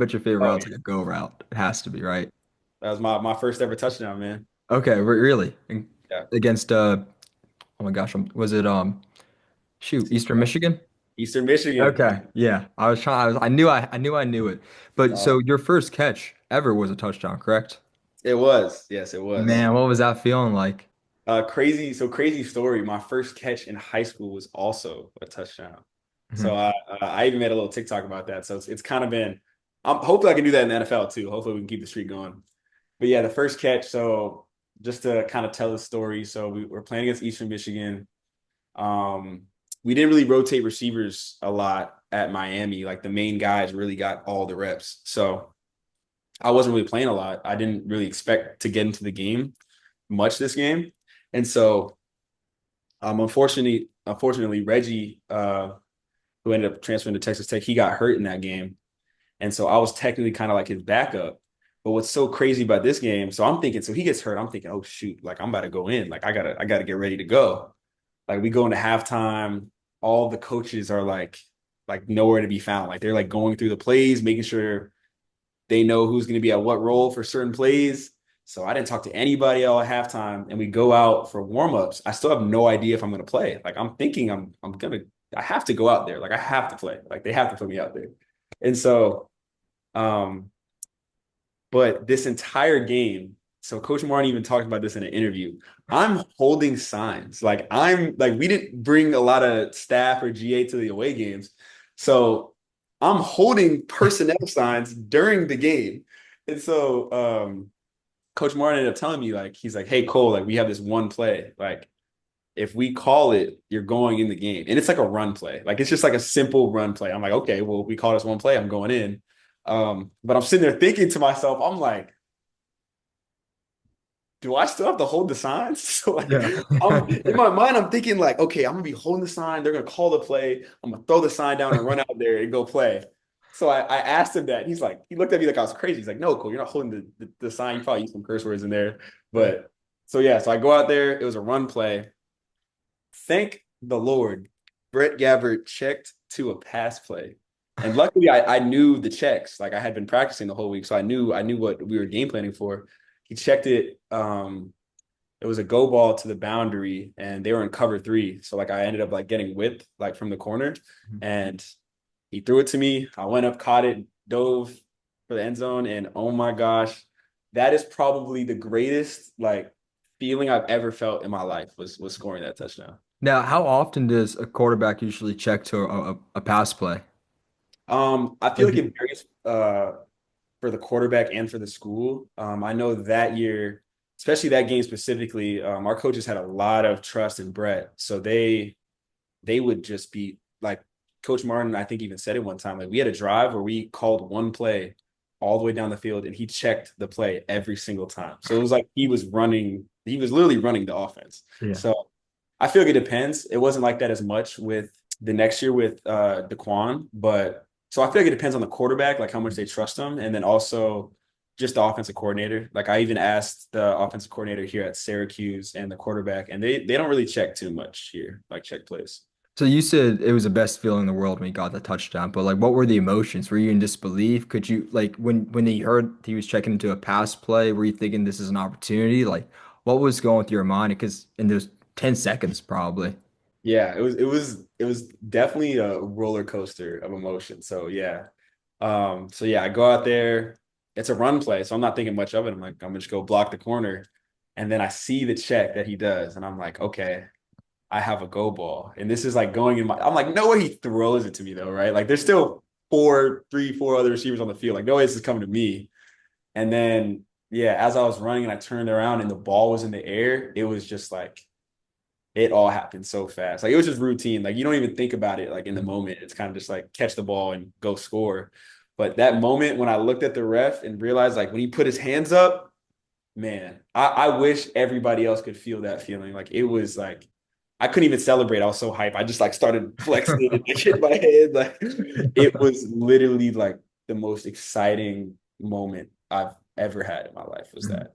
bet your favorite Oh route's yeah, like a go route. It has to be, right? that was my first ever touchdown, man. Okay, really? Yeah. Against oh my gosh, was it shoot, Eastern Michigan? Eastern Michigan. Okay, yeah. I was trying. I knew it. But Uh, so your first catch ever was a touchdown, correct? it was. Yes, it was. Man, what was that feeling like? Crazy story. My first catch in high school was also a touchdown. So Mhm. I even made a little TikTok about that. So it's kind of been. Hopefully I can do that in the NFL too. Hopefully we can keep the streak going. But yeah, the first catch. So just to kind of tell the story. So we were playing against Eastern Michigan. Um, we didn't really rotate receivers a lot at Miami. Like the main guys really got all the reps. So I wasn't really playing a lot. I didn't really expect to get into the game much this game. And so unfortunately, Reggie, who ended up transferring to Texas Tech, he got hurt in that game. And so I was technically kind of like his backup. But what's so crazy about this game, so I'm thinking, so he gets hurt. I'm thinking, oh shoot, like I'm about to go in. Like I gotta get ready to go. Like we go into halftime, all the coaches are like nowhere to be found. Like they're like going through the plays, making sure they know who's going to be at what role for certain plays. So I didn't talk to anybody all at halftime, and we go out for warmups. I still have no idea if I'm going to play. Like I'm thinking I'm gonna I have to go out there. Like I have to play. Like they have to put me out there. And so, um, but this entire game, so Coach Martin even talked about this in an interview. I'm holding signs. Like I'm like we didn't bring a lot of staff or GA to the away games. So I'm holding personnel signs during the game. And so Coach Martin ended up telling me, like, he's like, hey Cole, like we have this one play. Like if we call it, you're going in the game. And it's like a run play. Like it's just like a simple run play. I'm like, okay, well, we call this one play, I'm going in. But I'm sitting there thinking to myself, I'm like, do I still have to hold the signs? So like Yeah. I'm in my mind, I'm thinking like, okay, I'm gonna be holding the sign, they're gonna call the play, I'm gonna throw the sign down and run out there and go play. So I asked him that. He's like, he looked at me like I was crazy. He's like, no, Cole, you're not holding the sign. You probably use some curse words in there. But so yeah, so I go out there, it was a run play. Thank the Lord, Brett Gabbert checked to a pass play. And luckily I knew the checks. Like I had been practicing the whole week. So I knew what we were game planning for. He checked it. It was a go ball to the boundary and they were in cover three. So like I ended up like getting whipped like from the corner and he threw it to me. I went up, caught it, dove for the end zone. And oh my gosh, that is probably the greatest like feeling I've ever felt in my life was scoring that touchdown. Now, how often does a quarterback usually check to a pass play? I feel Like, like it varies for the quarterback and for the school. I know that year, especially that game specifically, our coaches had a lot of trust in Brett. So they would just be like Coach Martin, I think even said it one time. Like we had a drive where we called one play all the way down the field and he checked the play every single time. So it was like he was literally running the offense. yeah. So I feel like it depends. It wasn't like that as much with the next year with DeQuan, but so I feel like it depends on the quarterback, like how much they trust him, and then also just the offensive coordinator. Like I even asked the offensive coordinator here at Syracuse and the quarterback, and they don't really check too much here, like check plays. So you said it was the best feeling in the world when you got the touchdown, but like what were the emotions? Were you in disbelief? Could you like when you heard he was checking into a pass play, were you thinking this is an opportunity? Like what was going through your mind? Because in those 10 seconds probably. Yeah, it was definitely a roller coaster of emotion. So yeah. So yeah, I go out there. It's a run play, so I'm not thinking much of it. I'm like, I'm gonna just go block the corner. And then I see the check that he does, and I'm like, okay, I have a go ball. And this is like going in my I'm like, no way he throws it to me though, right? Like there's still four other receivers on the field. Like, no way this is coming to me. And then yeah, as I was running and I turned around and the ball was in the air, it was just like it all happened so fast. Like it was just routine. Like you don't even think about it like in the moment. It's kind of just like catch the ball and go score. But that moment when I looked at the ref and realized like when he put his hands up, man, I wish everybody else could feel that feeling. Like it was like I couldn't even celebrate. I was so hyped. I just like started flexing and hit my head. Like it was literally like the most exciting moment I've ever had in my life was that.